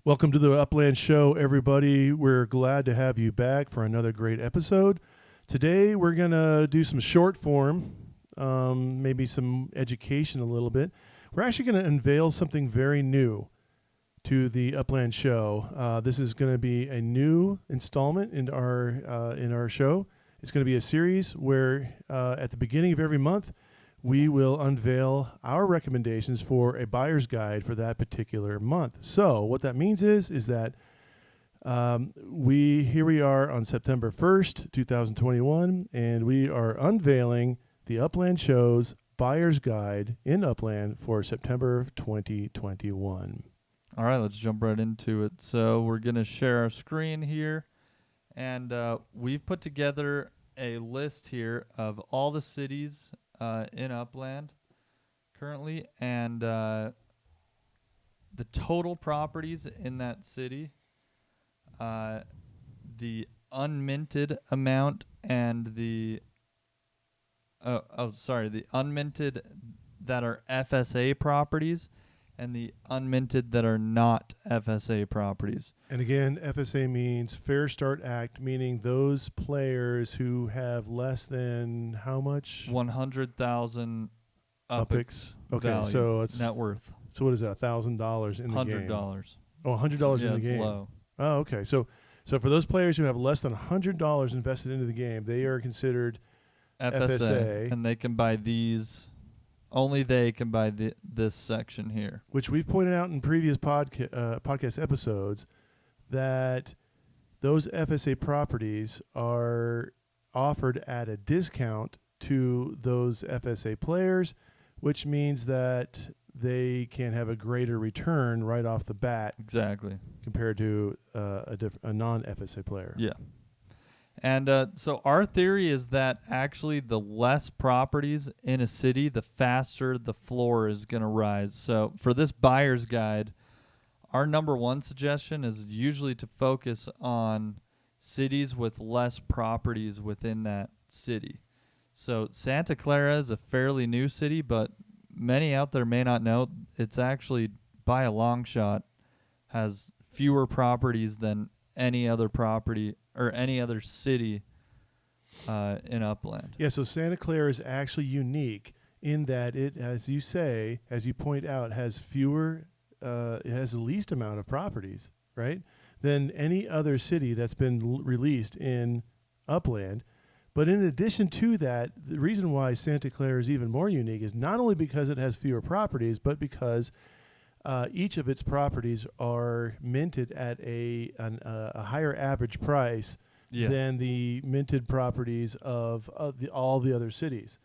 Welcome to the Upland Show, everybody. We're glad to have you back for another great episode. Today, we're going to do some short form, maybe some education a little bit. We're actually going to unveil something very new to the Upland Show. This is going to be a new installment in our show. It's going to be a series where at the beginning of every month, we will unveil our recommendations for a buyer's guide for that particular month. So what that means is that we are on September 1st, 2021, and we are unveiling the Upland Show's buyer's guide in Upland for September of 2021. All right, let's jump right into it. So we're going to share our screen here, and we've put together a list here of all the cities in Upland currently, and the total properties in that city, the unminted amount, and the the unminted that are FSA properties, and the unminted that are not FSA properties. And again, FSA means Fair Start Act, meaning those players who have less than how much? 100,000 UPIX. Okay, value, so it's net worth. So what is that? $1,000 in the game. $100. Oh, $100 in the it's game. Low. Oh, okay. So for those players who have less than $100 invested into the game, they are considered FSA. And they can buy these. Only they can buy this section here. Which we've pointed out in previous podcast episodes that those FSA properties are offered at a discount to those FSA players, which means that they can have a greater return right off the bat. Exactly. Compared to a non-FSA player. Yeah. And so our theory is that actually the less properties in a city, the faster the floor is going to rise. So for this buyer's guide, our number one suggestion is usually to focus on cities with less properties within that city. So Santa Clara is a fairly new city, but many out there may not know it's actually, by a long shot, has fewer properties than any other property or any other city in Upland. Yeah, so Santa Clara is actually unique in that it, as you point out, has fewer, it has the least amount of properties, right, than any other city that's been released in Upland. But in addition to that, the reason why Santa Clara is even more unique is not only because it has fewer properties, but because each of its properties are minted at a higher average price than the minted properties of all the other cities,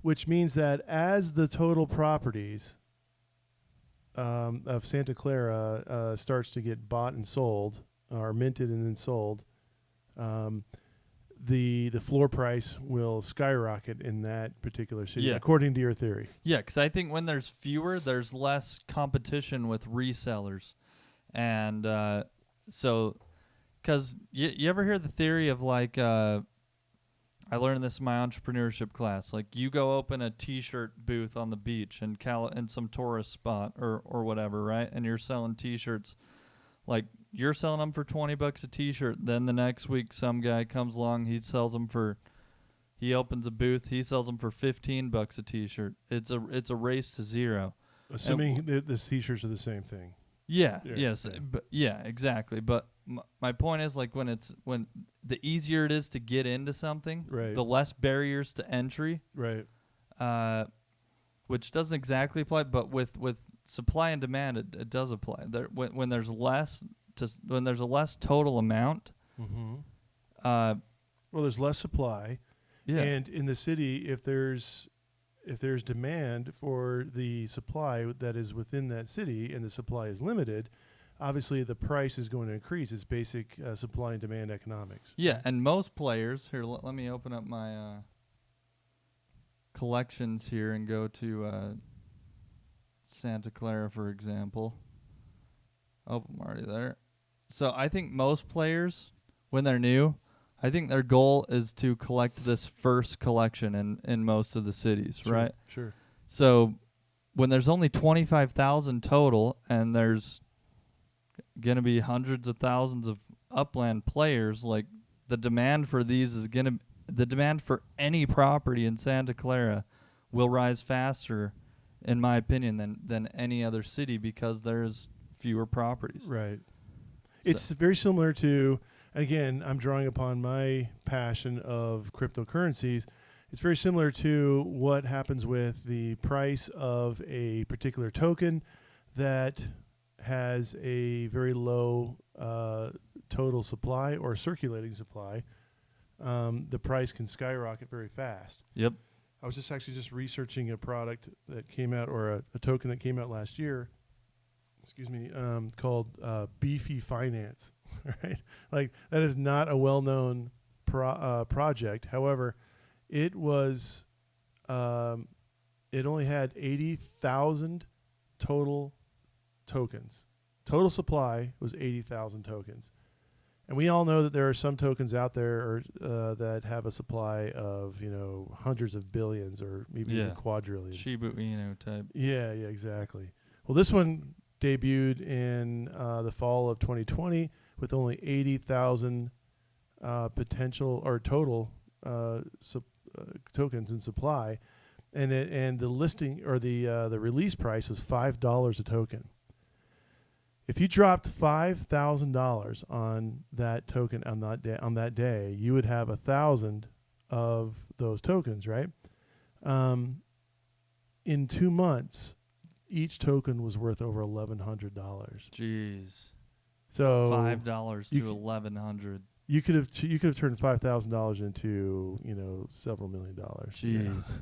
which means that as the total properties of Santa Clara starts to get bought and sold, or minted and then sold, the floor price will skyrocket in that particular city, according to your theory. Yeah, because I think when there's fewer, there's less competition with resellers. And so, because you ever hear the theory of like, I learned this in my entrepreneurship class, like you go open a T-shirt booth on the beach in some tourist spot or whatever, right? And you're selling T-shirts, like you're selling them for $20 a T-shirt. Then the next week, some guy comes along, he opens a booth, he sells them for $15 a T-shirt. It's a race to zero. Assuming the T-shirts are the same thing. Yeah. Yes. Yeah. But exactly. But my point is, like, when the easier it is to get into something, right, the less barriers to entry, right. Which doesn't exactly apply, but with supply and demand, it does apply. When there's a less total amount, well, there's less supply, and in the city, if there's demand for the supply that is within that city, and the supply is limited, obviously the price is going to increase. It's basic supply and demand economics. Yeah, and most players here. Let me open up my collections here and go to Santa Clara, for example. Oh, I'm already there. So I think most players, when they're new, I think their goal is to collect this first collection in most of the cities, right? Sure. So when there's only 25,000 total and there's going to be hundreds of thousands of Upland players, like the demand for these is going to the demand for any property in Santa Clara will rise faster, in my opinion, than any other city because there's fewer properties. Right. So It's very similar to, again, I'm drawing upon my passion of cryptocurrencies. It's very similar to what happens with the price of a particular token that has a very low total supply or circulating supply. The price can skyrocket very fast. Yep. I was just researching a product that came out, or a token that came out last year, called Beefy Finance, right? Like, that is not a well-known project. However, it was, it only had 80,000 total tokens. Total supply was 80,000 tokens. And we all know that there are some tokens out there that have a supply of, hundreds of billions or maybe even quadrillions. Shiba Inu type. Yeah, exactly. Well, this one debuted in the fall of 2020 with only 80,000 potential or total tokens in supply, and the listing or the release price was $5 a token. If you dropped $5,000 on that token on that day, you would have 1,000 of those tokens, right? In 2 months, each token was worth over $1,100. Jeez. So $5 to $1,100. You could have turned $5,000 into several $1 million. Jeez.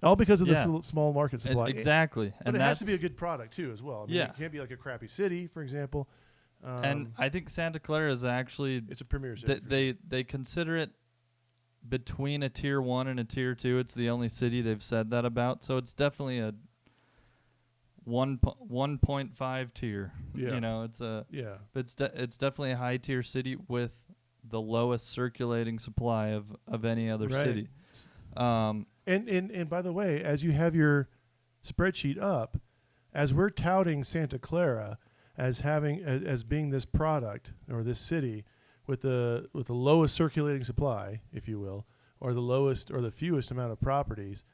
All because of this small market supply. Exactly. But it has to be a good product too, as well. I mean, yeah. It can't be like a crappy city, for example. And I think Santa Clara is actually it's a premier city. They consider it between a tier 1 and a tier 2. It's the only city they've said that about. So it's definitely a 1.5 tier. Yeah. It's definitely a high tier city with the lowest circulating supply of any other city. And by the way, as you have your spreadsheet up, as we're touting Santa Clara as having as being this product or this city with the lowest circulating supply, if you will, or the lowest or the fewest amount of properties,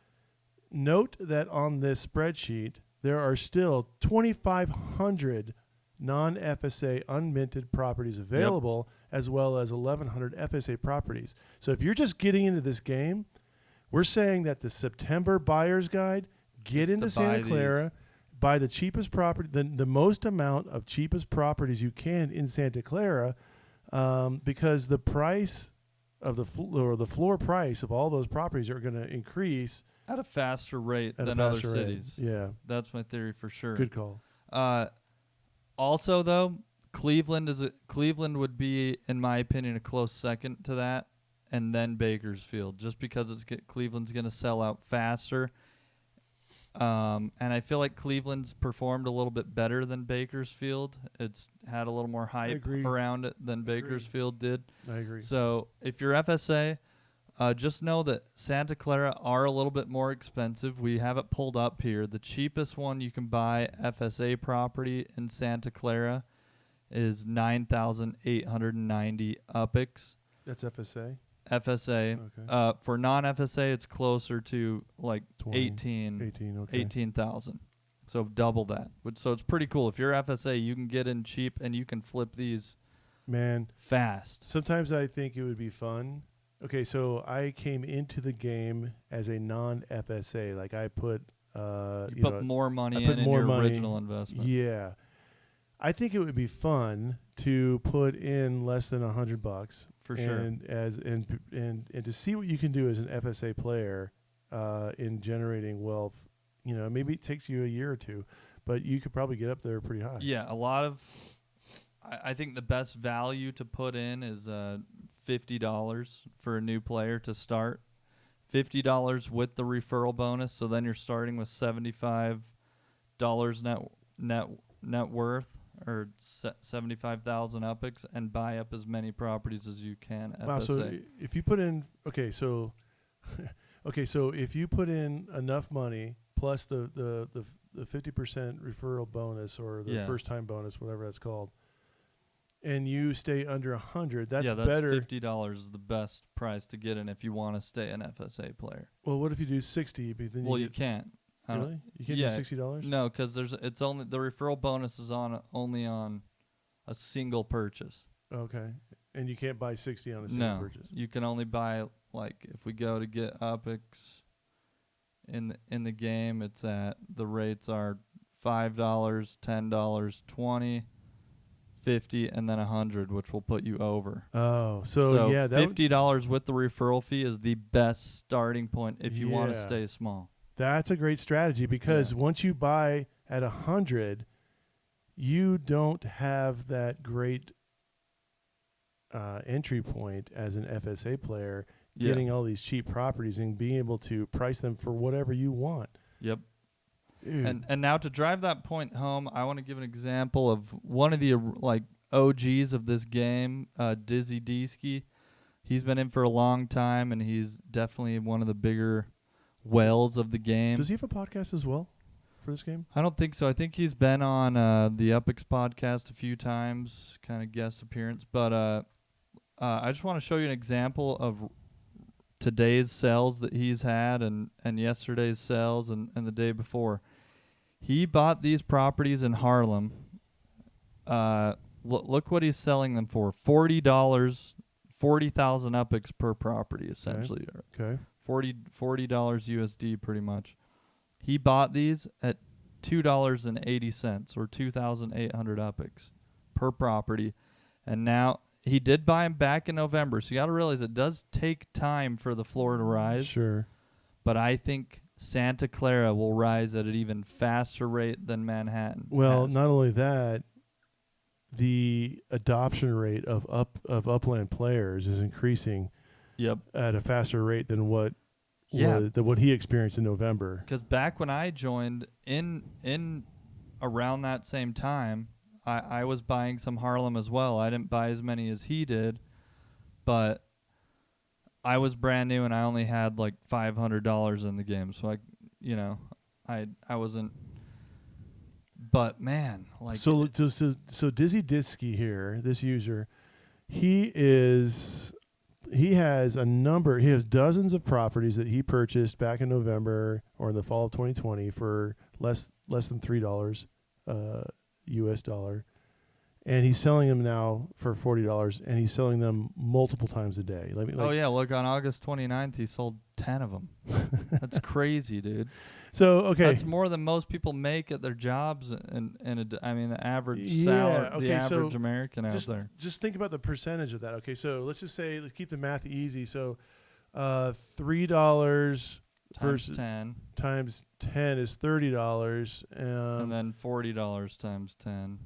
note that on this spreadsheet there are still 2,500 non-FSA unminted properties available, as well as 1,100 FSA properties. So if you're just getting into this game, we're saying that the September buyer's guide, get into Santa Clara, buy the cheapest property, the most amount of cheapest properties you can in Santa Clara, because the price of the floor price of all those properties are going to increase at a faster rate than other cities. Yeah, that's my theory for sure. Good call. Also, though, Cleveland would be, in my opinion, a close second to that, and then Bakersfield, just because Cleveland's going to sell out faster. And I feel like Cleveland's performed a little bit better than Bakersfield. It's had a little more hype around it than Bakersfield did. I agree. So if you're FSA, just know that Santa Clara are a little bit more expensive. We have it pulled up here. The cheapest one you can buy FSA property in Santa Clara is 9,890 UPIX. That's FSA? FSA. Okay. For non-FSA, it's closer to like 18,000. 18,000. So double that. So it's pretty cool. If you're FSA, you can get in cheap and you can flip these fast. Sometimes I think it would be fun. Okay, so I came into the game as a non-FSA. Like I put you put more money in your original investment. Yeah. I think it would be fun to put in less than $100 for sure, and to see what you can do as an FSA player in generating wealth. Maybe it takes you a year or two, but you could probably get up there pretty high. Yeah, a lot of. I think the best value to put in is $50 for a new player to start. $50 with the referral bonus, so then you're starting with $75 net worth, or 75,000 UPIX, and buy up as many properties as you can. Wow, FSA. so if you put in so if you put in enough money plus the 50% referral bonus or the first time bonus, whatever that's called, and you stay under 100, that's yeah, that's better. $50 is the best price to get in if you want to stay an FSA player. Well, what if you do 60? But then Well, you you can't. really? You can't yeah, do $60? No, because it's only the referral bonus is only on a single purchase. Okay. And you can't buy 60 on a single purchase. You can only buy, like, if we go to get Upix in the game, it's at the rates are $5, $10, $20, $50, and then $100, which will put you over. Oh, so yeah, that $50 with the referral fee is the best starting point if you want to stay small. That's a great strategy because once you buy at 100, you don't have that great entry point as an FSA player, getting all these cheap properties and being able to price them for whatever you want. Yep. Dude. And now to drive that point home, I want to give an example of one of the OGs of this game, Dizzy Deesky. He's been in for a long time, and he's definitely one of the bigger whales of the game. Does he have a podcast as well for this game? I don't think so. I think he's been on the Upix podcast a few times, kind of guest appearance. But I just want to show you an example of today's sales that he's had and yesterday's sales and the day before. He bought these properties in Harlem. Look what he's selling them for. $40, 40,000 Upix per property, essentially. Okay. $40 USD pretty much. He bought these at $2.80 or 2,800 Upix per property. And now he did buy them back in November. So you got to realize it does take time for the floor to rise. Sure. But I think Santa Clara will rise at an even faster rate than Manhattan. Well, has. not only that, the adoption rate of Upland players is increasing at a faster rate than what he experienced in November. Because back when I joined in around that same time, I was buying some Harlem as well. I didn't buy as many as he did, but I was brand new and I only had like $500 in the game. So I wasn't. But man, like so Dizzy Disky here, this user, he has dozens of properties that he purchased back in November or in the fall of 2020 for less than $3 US dollar, and he's selling them now for $40, and he's selling them multiple times a day. Look, on August 29th he sold 10 of them. That's crazy, dude. So okay, that's more than most people make at their jobs, the average salary, the average American out there. Just think about the percentage of that. Okay, so let's keep the math easy. So, $3 versus 10 times 10 is $30, and then $40 times 10.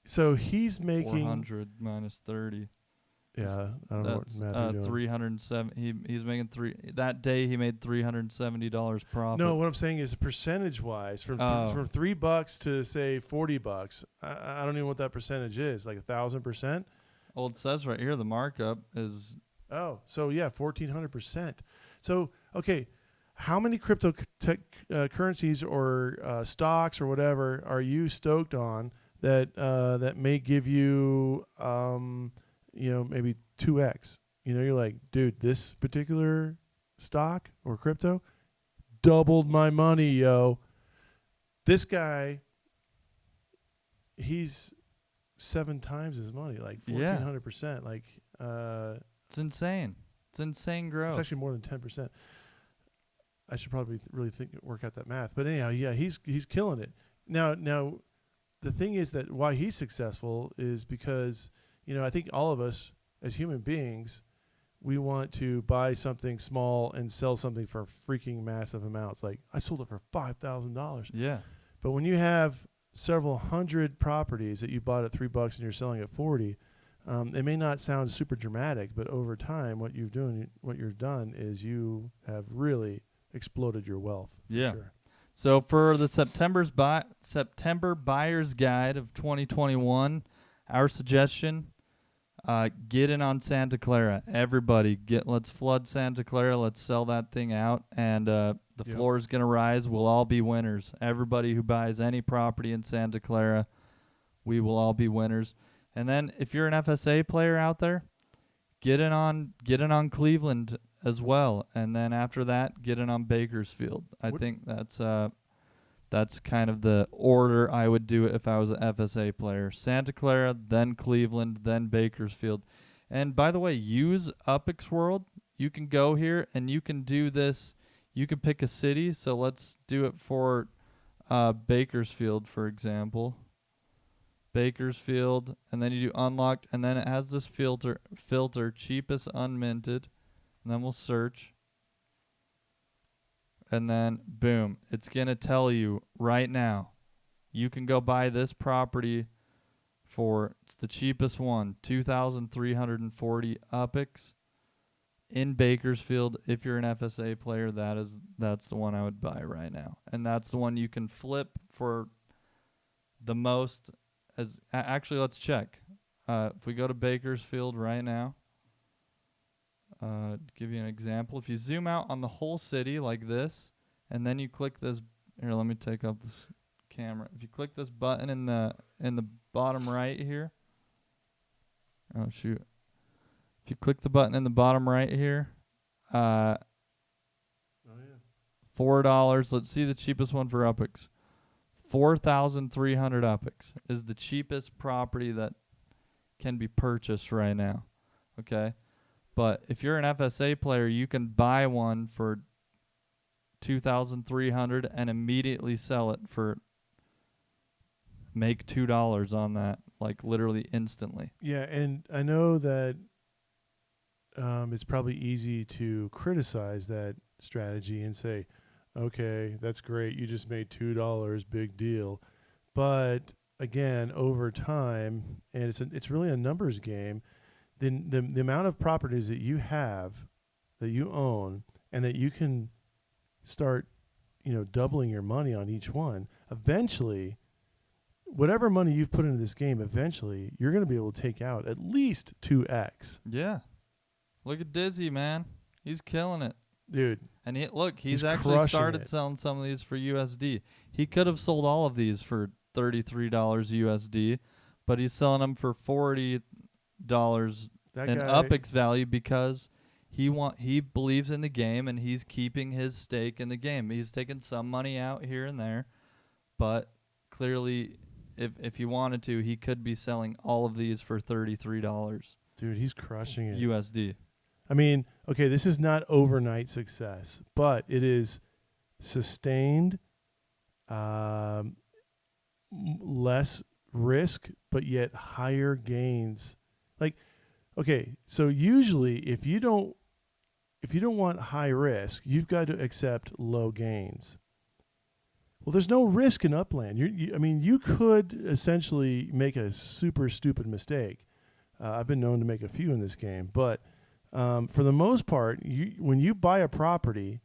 So he's making 400 minus 30. Yeah, I don't know what math you're doing. 307. He's making that day. He made $370 profit. No, what I'm saying is percentage-wise, from $3 to say $40. I don't even know what that percentage is. Like 1,000%. Well, it says right here the markup is. Oh, so yeah, 1,400%. So okay, how many crypto currencies or stocks or whatever are you stoked on that may give you maybe 2x? You're like, dude, this particular stock or crypto doubled my money, yo. This guy, he's 7 times his money, like 1,400%. Like, it's insane. It's insane growth. It's actually more than 10%. I should probably work out that math. But anyhow, yeah, he's killing it. Now, the thing is that why he's successful is because, I think all of us as human beings, we want to buy something small and sell something for freaking massive amounts. Like, I sold it for $5,000. Yeah. But when you have several hundred properties that you bought at $3 and you're selling at 40, it may not sound super dramatic, but over time, what you've done is you have really exploded your wealth. Yeah. Sure. So for the September buyer's guide of 2021, our suggestion, get in on Santa Clara. Everybody, let's flood Santa Clara. Let's sell that thing out, and the floor is going to rise. We'll all be winners. Everybody who buys any property in Santa Clara, we will all be winners. And then if you're an FSA player out there, get in on Cleveland as well, and then after that, get in on Bakersfield. I think that's kind of the order I would do it if I was an FSA player. Santa Clara, then Cleveland, then Bakersfield. And by the way, use Upix World. You can go here and you can do this. You can pick a city. So let's do it for Bakersfield, for example. Bakersfield, and then you do unlocked, and then it has this filter cheapest unminted, and then we'll search, and then boom, it's gonna tell you right now you can go buy this property for, it's the cheapest one, 2,340 Upix in Bakersfield. If you're an FSA player, that's the one I would buy right now, and that's the one you can flip for the most. Actually, let's check. If we go to Bakersfield right now, to give you an example, if you zoom out on the whole city like this, and then you click this, here, let me take up this camera. If you click this button in the bottom right here, oh shoot. If you click the button in the bottom right here, $4. Let's see the cheapest one for Upix. 4,300 Upix is the cheapest property that can be purchased right now. Okay, but if you're an FSA player, you can buy one for 2,300 and immediately sell it for, make $2 on that, like literally instantly. Yeah, and I know that it's probably easy to criticize that strategy and say, okay, that's great, you just made $2, big deal. But again, over time, and it's really a numbers game, then the amount of properties that you have, that you own, and that you can start, doubling your money on each one, eventually, whatever money you've put into this game, eventually you're going to be able to take out at least 2x. Yeah. Look at Dizzy, man. He's killing it. Dude. And he's actually started it. selling some of these for USD. He could have sold all of these for $33 USD, but he's selling them for $40 in Upix value because he believes in the game and he's keeping his stake in the game. He's taking some money out here and there, but clearly if he wanted to, he could be selling all of these for $33. Dude, he's crushing it. USD. I mean, okay, this is not overnight success, but it is sustained, less risk, but yet higher gains. Like, okay, so usually if you don't want high risk, you've got to accept low gains. Well, there's no risk in Upland. You could essentially make a super stupid mistake. I've been known to make a few in this game, but for the most part, when you buy a property,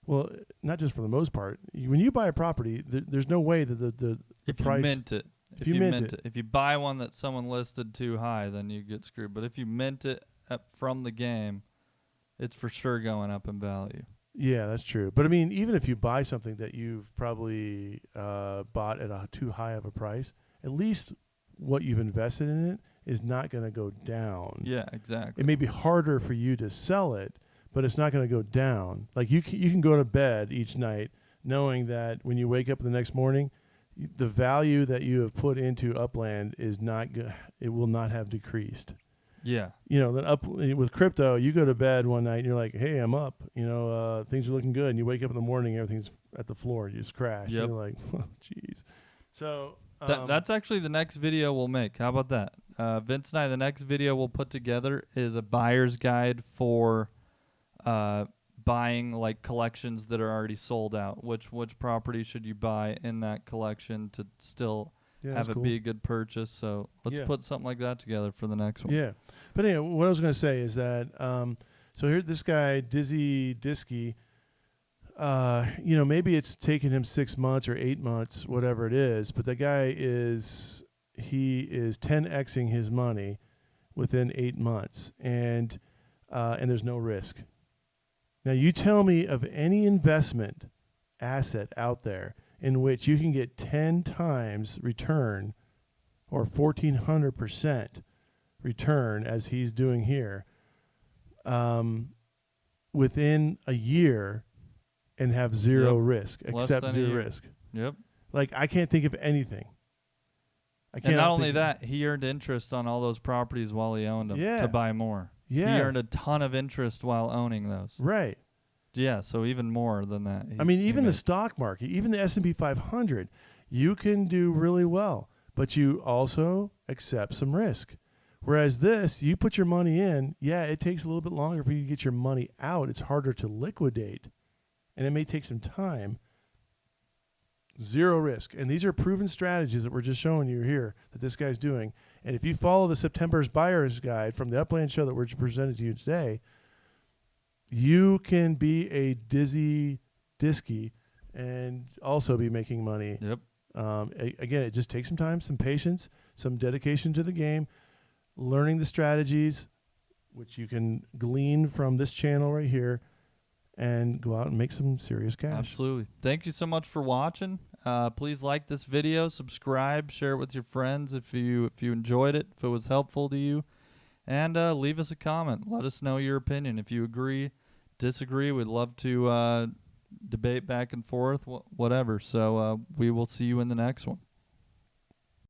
well, not just for the most part, when you buy a property, there's no way that the if price. You mint it. If you mint it. If you buy one that someone listed too high, then you get screwed. But if you mint it from the game, it's for sure going up in value. Yeah, that's true. But I mean, even if you buy something that you've probably bought at a too high of a price, at least what you've invested in it is not going to go down. Yeah, exactly. It may be harder for you to sell it, but it's not going to go down. Like you can go to bed each night knowing that when you wake up the next morning, the value that you have put into Upland is not it will not have decreased. Yeah. Then with crypto, you go to bed one night and you're like, "Hey, I'm up. Things are looking good." And you wake up in the morning, everything's at the floor. You just crash. Yep. And you're like, "Oh, jeez." So that's actually the next video we'll make. How about that? Vince and I, the next video we'll put together is a buyer's guide for buying like collections that are already sold out. Which property should you buy in that collection to still have it be a good purchase? So let's put something like that together for the next one. Yeah. But anyway, what I was going to say is that so here this guy Dizzy Diskey, maybe it's taken him 6 months or 8 months, whatever it is, but the guy is 10xing his money within 8 months, and there's no risk. Now you tell me of any investment asset out there in which you can get 10 times return or 1,400% return as he's doing here within a year and have zero risk, Less except than a zero year. risk. Yep. Like, I can't think of anything. And not only that, he earned interest on all those properties while he owned them to buy more. Yeah. He earned a ton of interest while owning those. Right. Yeah, so even more than that. I mean, even the stock market, even the S&P 500, you can do really well, but you also accept some risk. Whereas this, you put your money in, yeah, it takes a little bit longer for you to get your money out. It's harder to liquidate, and it may take some time. Zero risk. And these are proven strategies that we're just showing you here that this guy's doing. And if you follow the September's Buyer's Guide from the Upland Show that we're presenting to you today, you can be a disky and also be making money. Yep. Again, it just takes some time, some patience, some dedication to the game, learning the strategies, which you can glean from this channel right here, and go out and make some serious cash. Absolutely. Thank you so much for watching. Please like this video, subscribe, share it with your friends if you enjoyed it, if it was helpful to you, and leave us a comment. Let us know your opinion. If you agree, disagree, we'd love to debate back and forth, whatever. So we will see you in the next one.